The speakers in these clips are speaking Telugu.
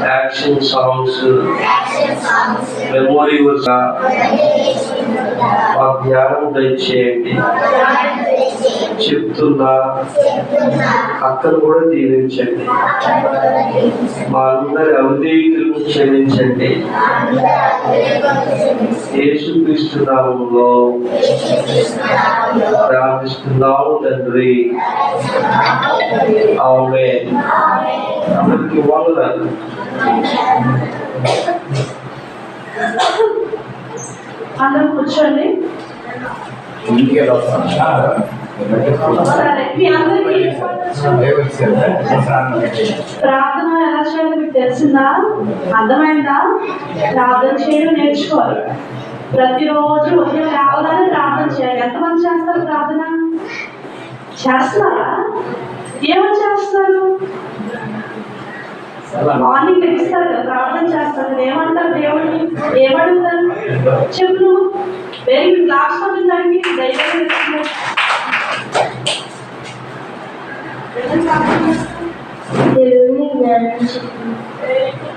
యాక్షన్ సాంగ్స్, మెమోరీ ధ్యానం దయచేయండి. చెప్తున్నా అక్కను కూడా దీవించండి. మా అందరి అవిధేయులను క్షమించండి. యేసుక్రీస్తు నామములో ప్రార్థిస్తున్నాము తండ్రి. ఆమేన్. అందరికీ వందనాలు. అందరూ కూర్చోండి. ప్రార్థన ఎలా చేయాలో మీకు తెలిసిందా? అర్థమైందా? ప్రార్థన చేయడం నేర్చుకోవాలి. ప్రతిరోజు ఉదయం లేవగానే ప్రార్థన చేయాలి. ఎంతమంది చేస్తారు ప్రార్థన? చేస్తున్నారా? ఏమని చేస్తారు? మార్నింగ్ లెగిస్తారు కదా, ప్రార్థన చేస్తారు. ఏమంటారు దేవుడిని? ఏమడుగుతారు? చెప్పు నువ్వు. Very good. క్లాస్ పడుతుందండి. దయచేసి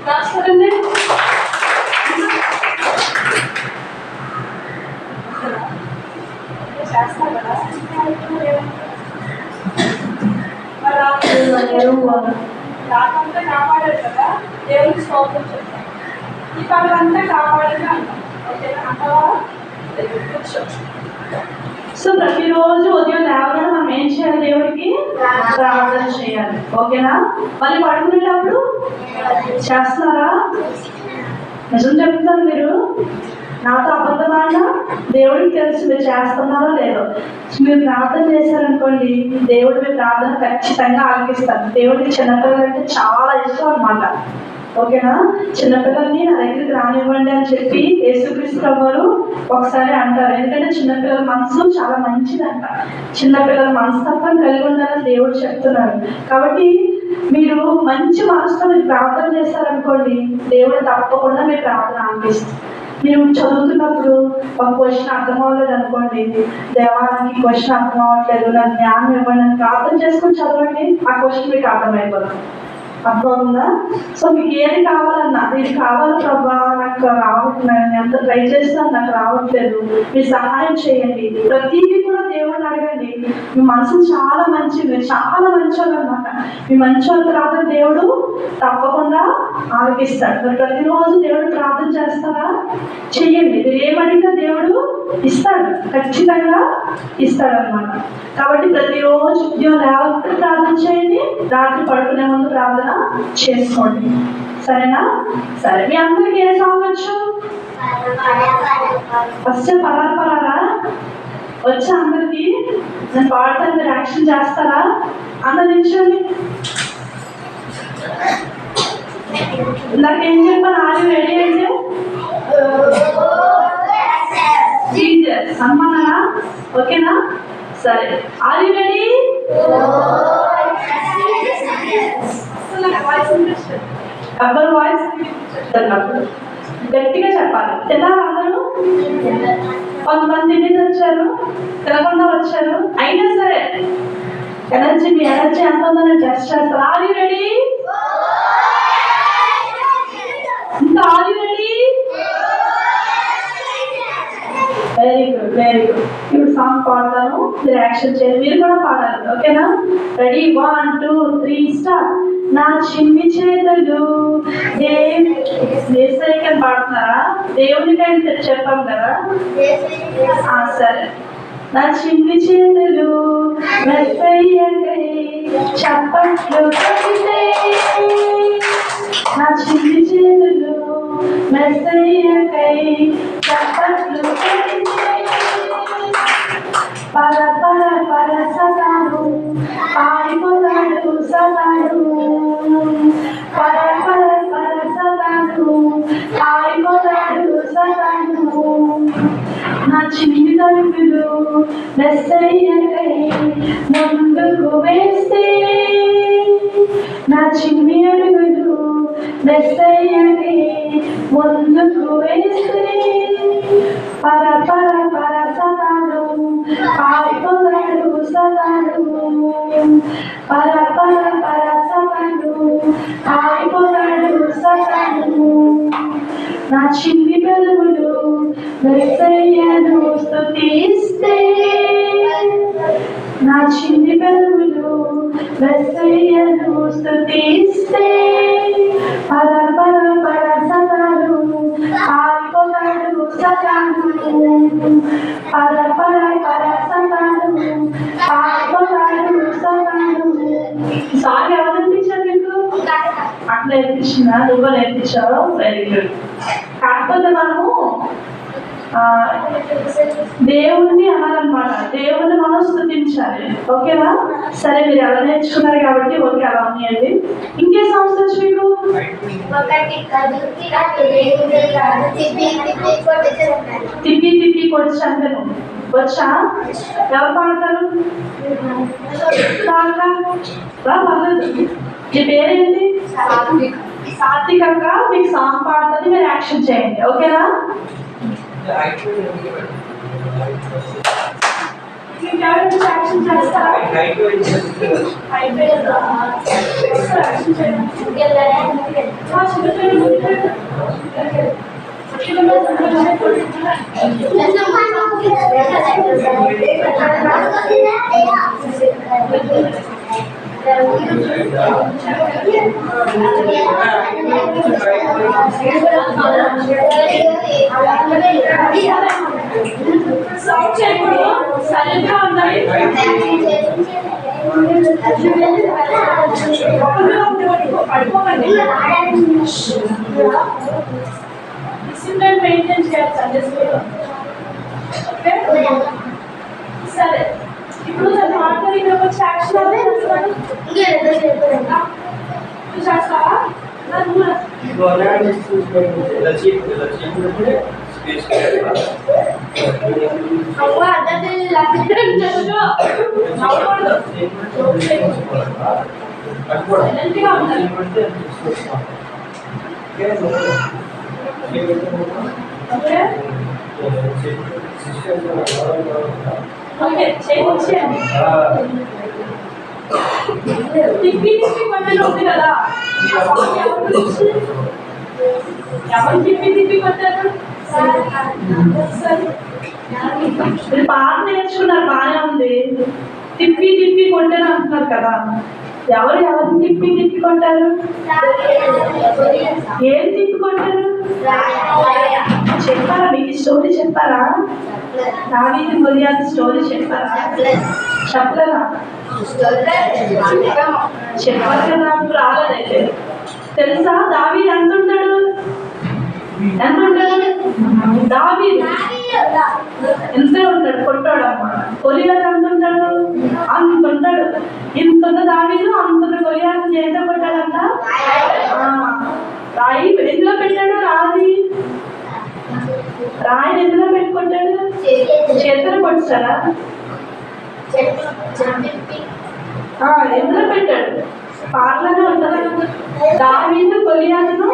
క్లాస్ పడండి. చేస్తారు కదా. రాకంతా కాపాడారు కదా, దేవుడికి స్తోత్రం చెప్తాం. ఈ పనులంతా కాపాడని అంటాం. ఓకేనా? అంటావా? సో ప్రతిరోజు ఉదయం లేవగానే మనం ఏం చేయాలి? దేవుడికి ప్రార్థన చేయాలి. ఓకేనా? మళ్ళీ పడుకునేటప్పుడు చేస్తున్నారా? నిజం చెప్తాను. మీరు నాతో అబద్ధమాడినా దేవుడికి తెలుసు మీరు చేస్తున్నారో లేదో. మీరు ప్రార్థన చేశారనుకోండి, దేవుడు మీ ప్రార్థన ఖచ్చితంగా ఆలకిస్తారు. దేవుడికి చిన్నపిల్లలు అంటే చాలా ఇష్టం అన్నమాట. ఓకేనా? చిన్నపిల్లల్ని నా దగ్గరికి రానివ్వండి అని చెప్పి యేసుక్రీస్తు ప్రభువు ఒకసారి అంటారు. ఎందుకంటే చిన్నపిల్లల మనసు చాలా మంచిదంట. చిన్నపిల్లల మనస్తత్వం కలిగి ఉండాలని దేవుడు చెప్తున్నాడు. కాబట్టి మీరు మంచి మనసుతో మీరు ప్రార్థన చేశారనుకోండి, దేవుడు తప్పకుండా మీ ప్రార్థన ఆలకిస్తారు. మీరు చదువుతున్నప్పుడు ఒక క్వశ్చన్ అర్థం అవ్వలేదు అనుకోండి, దేవానికి క్వశ్చన్ అర్థం అవ్వట్లేదు, నాకు జ్ఞానం ఇవ్వండి అని ప్రార్థన చేసుకుని చదవండి. ఆ క్వశ్చన్ మీకు అర్థమైపోతుంది. అర్థమవుతుందా? సో మీకు ఏది కావాలన్నా, ఇది కావాలి ప్రభా, నాకు రావట్లేదు, ఎంత ట్రై చేసినా నాకు రావట్లేదు, మీరు సహాయం చేయండి. ప్రతిదీ కూడా దేవుడిని అడగండి. మీ మనసు చాలా మంచిది, మీరు చాలా మంచోళ్ళు అనమాట. మీ మంచోళ్ళ ప్రార్థన దేవుడు తప్పకుండా ఆలకిస్తాడు. మరి ప్రతిరోజు దేవుడు ప్రార్థన చేస్తారా? చెయ్యండి. మీరు ఏమడిగినా దేవుడు ఇస్తాడు, ఖచ్చితంగా ఇస్తాడు అనమాట. కాబట్టి ప్రతిరోజు ఉద్యోగం లేకపోతే ప్రార్థన చేయండి, రాత్రి పడుకునే ముందు ప్రార్థన చేసుకోండి. సరేనా? సరే. మీ అందరికి ఏ సాంగ్ వచ్చు? ఫస్ట్ పరారా వచ్చా అందరికి? నేను పాడతాను, మీరు యాక్షన్ చేస్తారా? అందరు నిల్చోండి. నాకేం చెప్పాను? ఆరు రెడీ అయితే జీసస్ సన్మానా? ఓకేనా? సరే. Are you ready? ఎవరు వాయిస్ గట్టిగా చెప్పాలి. తిన్నారా అందరూ? కొంతమంది తినేసి వచ్చారు, తినకుండా వచ్చారు. అయినా సరే ఎనర్జీ, మీ ఎనర్జీ ఎంత ఉందో నేను టెస్ట్ చేస్తాను. Are you ready? ఇంకా are you ready? Very good, very good. ఇప్పుడు సాంగ్ పాడతాను, మీరు యాక్షన్ చేయండి. మీరు కూడా పాడాలి. ఓకేనా? రెడీ? 1 2 3 స్టార్ట్. నా చిన్ని చేతులు దేశైకని పాడుతున్నారా? దేవునికని చెప్పాం కదా. సరే. నా చిన్ని చేతులు మెస్సయ్యకై చప్పట్లు కొడితే, నా చిన్ని చేతులు మెస్సయ్యకై చప్పట్లు కొడితే, పర పర పర సదాను పాడిపోతాడు సదాను, పర పర పర సదాను పాడిపోతాడు సదాను. నా చిన్ని తలుపులు మెస్సయ్యకై ముందుకు వేస్తే, నా చిన్ని అడుగులు మెస్సయ్యకై ముందుకు వేస్తే, పర పర పర సదాను పాడిపోతాడు సదాను, పర పర పర సదాను పారిపోతాడు సతాను. నా చిన్ని పెదవులు యేసయ్యను స్తుతిస్తే, నా చిన్ని పెదవులు యేసయ్యను స్తుతిస్తే, పర పర పర సతాను పారిపోతాడు సతాను. పర పర పర సతాను పారిపోతాడు సతాను. సారీ ఎవరు నేర్పించారు మీకు? అట్లా నేర్పించిందా? నువ్వు నేర్పించావు, వెరీ గుడ్. కాకపోతే మనము దేవుణ్ణి అనాలన్నమాట, దేవుణ్ణి మనం స్తుతించాలి. ఓకేనా? సరే, మీరు ఎలా నేర్చుకున్నారు కాబట్టి ఓకే, అలా ఉన్నాయండి. ఇంకే సాంగ్స్ వచ్చు మీకు? తిప్పి తిప్పి కొట్టి చంపను వచ్చా? ఎవరు పాడతారు? పర్లేదు. మీ పేరేంటి? సాత్విక్ అక్క. మీకు సాంగ్ పాడుతుంది, మీరు యాక్షన్ చేయండి. ఓకేనా? యాక్షన్ చేస్తారా? సౌండ్ చేయకూడదు, సైలెంట్ గా ఉండాలి. పడిపోకండి. డిసిప్లిన్ మెయింటైన్ చేయాలి సండే స్కూల్లో. ఓకే, సరే. ఇప్పుడు నేను మాట్లాడి ఇక్కడ వచ్చి యాక్షన్ చేస్తావా? ఓకే, చేయండి. తిప్పి తిప్పి కొట్టలు ఉంది కదా, ఎవరు తిప్పి తిప్పి కొట్టారు? మీరు పాట నేర్చుకున్నారు, బాగానే ఉంది. తిప్పి తిప్పి కొట్టారు అంటున్నారు కదా, ఎవరు ఎవరిని తిప్పి తిప్పి కొట్టారు? ఏం తిప్పి కొట్టారు? చెప్పారా? మీకు స్టోరీ చెప్పారా? దావీదు గొలియాతు స్టోరీ చెప్పారా? చెప్పలేదా? చెప్పారు కదా, నాకు రాలేదైతే. తెలుసా దావీదు ఎంత ఉంటాడు? ఎంత ఉంటాడు దావీదు? ఎంతే ఉంటాడు, కొట్టాడు అన్నమాట. గొలియాతు ఎంత ఉంటాడు? అంత ఉంటాడు. ఇంత ఉన్న దావీదు అంత గొలియాతు ఎంత కొట్టాడంట? రాయి ఎందులో పెట్టాడు? రాయిని ఎందులో పెట్టుకుంటాడు? చేతులు కొట్టారా? ఎందులో పెట్టాడు? పాటలోనే ఉంటారా? దావీదు గొలియాతును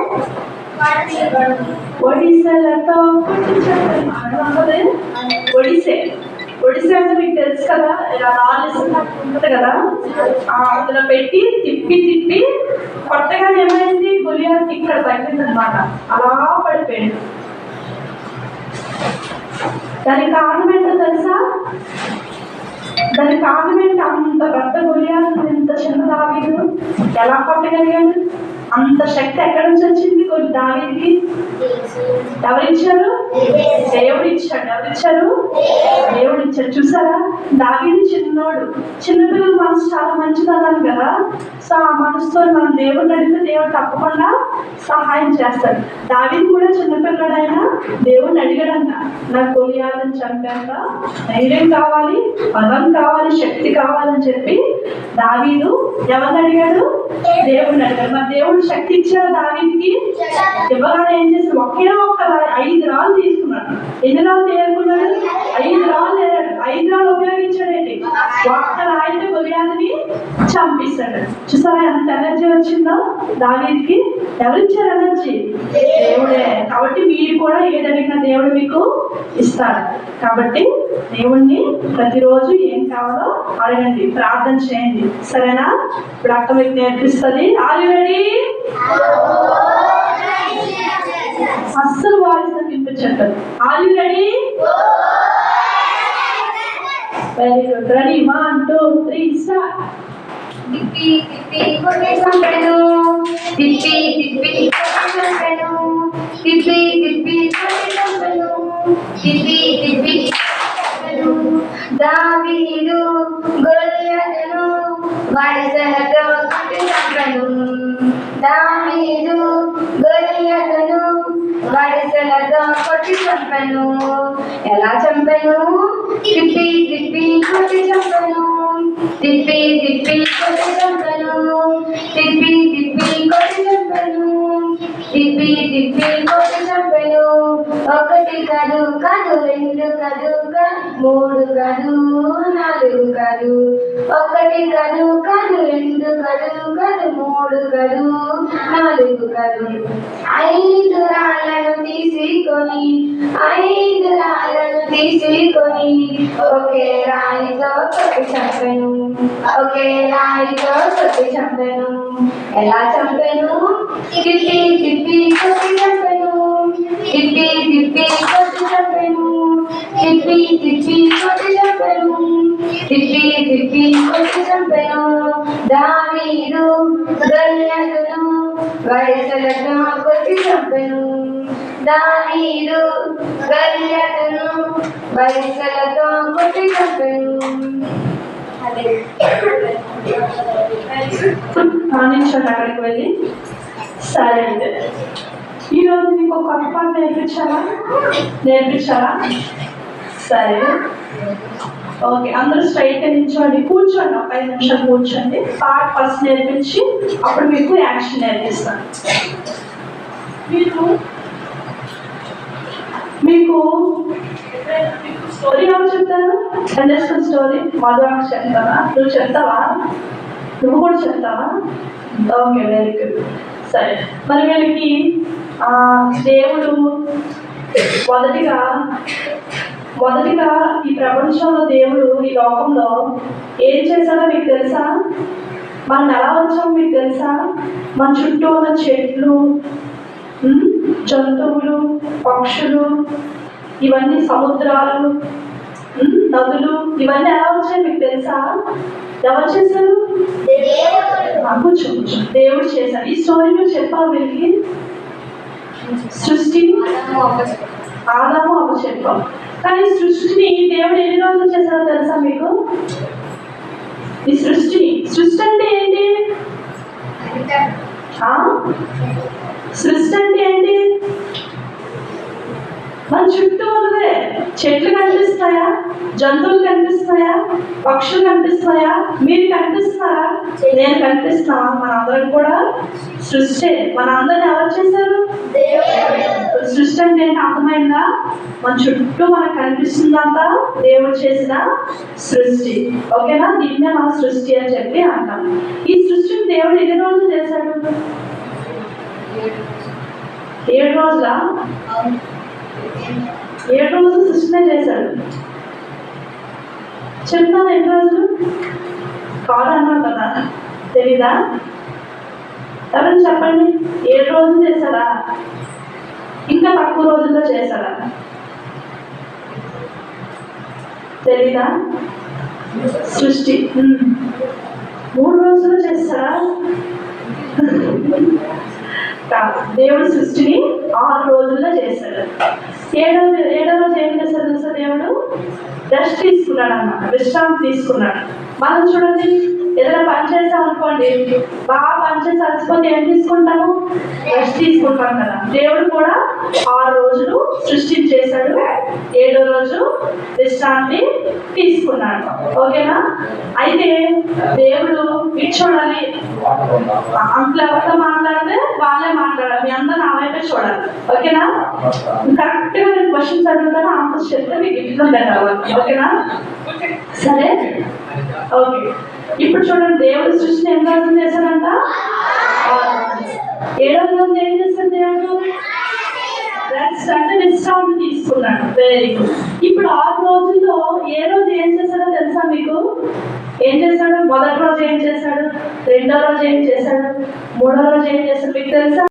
ఒడిసెలతో ఒడిసె అంటే మీకు తెలుసు కదా, ఇలా రాళ్ళు ఉంటుంది కదా, అందులో పెట్టి తిప్పి తిప్పి కొట్టగానే ఏమైంది? గొలియాతు ఇక్కడ తగ్గింది అనమాట, అలా పడిపోయాడు. దానికి కారణం ఏంటో తెలుసా? దానికి కారణం ఏంటి? అంత పెద్ద గొలియాతు ఇంత చిన్న దావీదు ఎలా కొట్టగలిగాడు? అంత శక్తి ఎక్కడి నుంచి వచ్చింది దావీదుకి? ఎవరిచ్చారు? దేవుడు ఇచ్చాడు. ఎవరిచ్చారు? దేవుడు ఇచ్చాడు. చూసారా, దావీదు చిన్నోడు. చిన్నపిల్లల మనసు చాలా మంచిది అన్నాను కదా. సో ఆ మనసుతో మనం దేవుడిని అడిగితే దేవుడు తప్పకుండా సహాయం చేస్తాడు. దావీదు కూడా చిన్నపిల్లడైనా దేవుడిని అడిగాడంట, నాకు గొలియాతుని చంపాక ధైర్యం కావాలి, బలం కావాలి, శక్తి కావాలని చెప్పి దావీదు ఎవరిని అడిగాడు? దేవుడిని అడిగాడు. మరి దేవుడు శక్తి ఇచ్చాడు దావీదుకి? ఇవ్వగానే ఏం చేశాడు? ఒకే ఒక్క 5 రాళ్ళు తీసుకున్నాడు. ఎన్ని రాళ్ళు తేరుకున్నాడు? 5 రాళ్ళు తేరాడు. 5 రాళ్ళు ఉపయోగించాడేంటి? ఒక్క రాయితో గొలియాతుని చంపిస్తాడు. చూసారా ఎంత ఎనర్జీ వచ్చిందో దావీదుకి? ఎవరిచ్చారు ఎనర్జీ? దేవుడే. కాబట్టి మీరు కూడా ఏదడిగినా దేవుడు మీకు ఇస్తాడు. కాబట్టి దేవుణ్ణి ప్రతిరోజు ఏం కావాలో అడగండి, ప్రార్థన చేయండి. సరేనా? ఇప్పుడు అక్క మీకు నేర్పిస్తుంది. Are you ready? అస్సలు వాయిస్ వినిపించండి. Are you ready? Very good. Ready? 1 2 3 start. తిప్పి తిప్పి కొట్టి చంపెను, తిప్పి తిప్పి కొట్టి చంపెను, తిప్పి తిప్పి కొట్టి చంపెను, తిప్పి తిప్పి చంపెను. దావీదు గొలియాతును వడిసెలతో కొట్టి చంపెను, దావీదు గొలియాతును వడిసెలతో కొట్టి చంపెను. ఎలా చంపెను? తిప్పి తిప్పి కొట్టి చంపెను, తిప్పి తిప్పి కొట్టి చంపెను, తిప్పి తిప్పి కొట్టి చంపెను, తిప్పి తిప్పి కొట్టి చంపెను. 1 కాదు కాదు 2 కాదు కాదు 3 కాదు 4 కాదు, 1 కాదు కాదు 2 కాదు కాదు 3 కాదు 4 కాదు. 5 రాళ్ళను తీసుకొని, 5 రాళ్ళను తీసుకొని ఒకే రాయితో కొట్టి చంపెను, ఒకే రాయితో కొట్టి చంపెను. ఎలా చంపెను? తిప్పి తిప్పి కొట్టి చంపెను, తిప్పి తిప్పి కొట్టి చంపెను, తిప్పి తిప్పి కొట్టి చంపెను, తిప్పి తిప్పి కొట్టి చంపెను. దావీదు గొలియాతును వడిసెలతో కొట్టి చంపెను, దావీదు గొలియాతును వడిసెలతో కొట్టి చంపెను. నిమిషం అక్కడికి వెళ్ళి. సరే అయితే ఈరోజు మీకు ఒక కొత్త పాట నేర్పించాలా? సరే ఓకే. అందరూ స్ట్రైట్గా నిల్చోండి, కూర్చోండి. ఒక 5 నిమిషాలు కూర్చోండి. పాట ఫస్ట్ నేర్పించి అప్పుడు మీకు యాక్షన్ నేర్పిస్తాను. మీకు స్టోరీ ఎవరు చెప్తారు? అండర్స్టాండ్ స్టోరీ మధురాకు చెప్తావా? నువ్వు చెప్తావా? నువ్వు కూడా చెప్తావా? Okay, very good. సరే, మరి వీళ్ళకి దేవుడు మొదటిగా ఈ ప్రపంచంలో దేవుడు ఈ లోకంలో ఏం చేశాడో మీకు తెలుసా? మనం ఎలా వచ్చామో మీకు తెలుసా? మన చుట్టూ ఉన్న చెట్లు, జంతువులు, పక్షులు, ఇవన్నీ సముద్రాలు, నదులు, ఇవన్నీ ఎలా వచ్చాయో మీకు తెలుసా? ఎవరు చేశారు? కూర్చో. దేవుడు చేశాడు. ఈ స్టోరీ నువ్వు చెప్పావు వీరికి. సృష్టి ఆదాము అవ్వ చెప్పావు. కానీ సృష్టిని దేవుడు ఎన్ని రోజులు చేశాడో తెలుసా మీకు? ఈ సృష్టి అంటే ఏంటి? సృష్టి అంటే ఏంటి? మన చుట్టూ ఉన్నదే. చెట్లు కనిపిస్తాయా? జంతువులు కనిపిస్తాయా? పక్షులు కనిపిస్తాయా? మీరు కనిపిస్తున్నారా? నేను కనిపిస్తున్నా. మన అందరం కూడా సృష్టి. మన అందరిని ఎవరు చేశారు? సృష్టి అంటే ఏంటి అర్థమైందా? మన చుట్టూ మనకు కనిపిస్తుందంతా దేవుడు చేసిన సృష్టి. ఓకేనా? దీన్నే మన సృష్టి అని చెప్పి అంటాం. ఈ సృష్టిని దేవుడు ఎన్ని రోజులు చేశాడు? 7 రోజులా? 7 రోజులు సృష్టినే చేశాడు. చెప్తాను ఎన్ని రోజులు కాదన్నా కదా? తెలీదా? ఎవరైనా చెప్పండి. 7 రోజులు చేశాడా? ఇంకా తక్కువ రోజుల్లో చేశాడా? తెలీదా? సృష్టి 3 రోజుల్లో చేస్తాడా? దేవుడు సృష్టిని 6 రోజుల్లో చేశాడు. ఏడో రోజు ఏం చేశాడు తెలుసా? దేవుడు రెస్ట్ తీసుకున్నాడు అన్నమాట, విశ్రాంతి తీసుకున్నాడు. మనం చూడండి, ఏదైనా పని చేస్తాం అనుకోండి, బాగా పని చేసి అలసిపోతే ఏం తీసుకుంటాము? రెస్ట్ తీసుకుంటాం కదా. దేవుడు కూడా 6 రోజులు సృష్టిని చేశాడు, 7వ రోజు విశ్రాంతి తీసుకున్నాడు. ఓకేనా? అయితే దేవుడు ఇటు చూడాలి, అంకులు ఎవరితో మాట్లాడితే వాళ్ళే మాట్లాడాలి. మీ అందరూ నా చూడాలి. ఓకేనా? కరెక్ట్ గా నేను క్వశ్చన్స్ అడుగుతాను, ఆన్సర్స్ చెప్తే మీకు ఇంట్లో పెట్టాలి. ఓకేనా? సరే, ఓకే. ఇప్పుడు చూడండి, దేవుడు సృష్టిని ఎంత అర్థం చేశాడంట? 7వ రోజు ఏం చేశాడు దేవుడు? రెస్ట్ అంటే విశ్రాంతి తీసుకున్నాడు. Very good. ఇప్పుడు 6 రోజుల్లో ఏ రోజు ఏం చేశాడో తెలుసా మీకు? ఏం చేశాడు? మొదటి రోజు ఏం చేశాడు? రెండో రోజు ఏం చేశాడు? మూడో రోజు ఏం చేశాడు మీకు తెలుసా?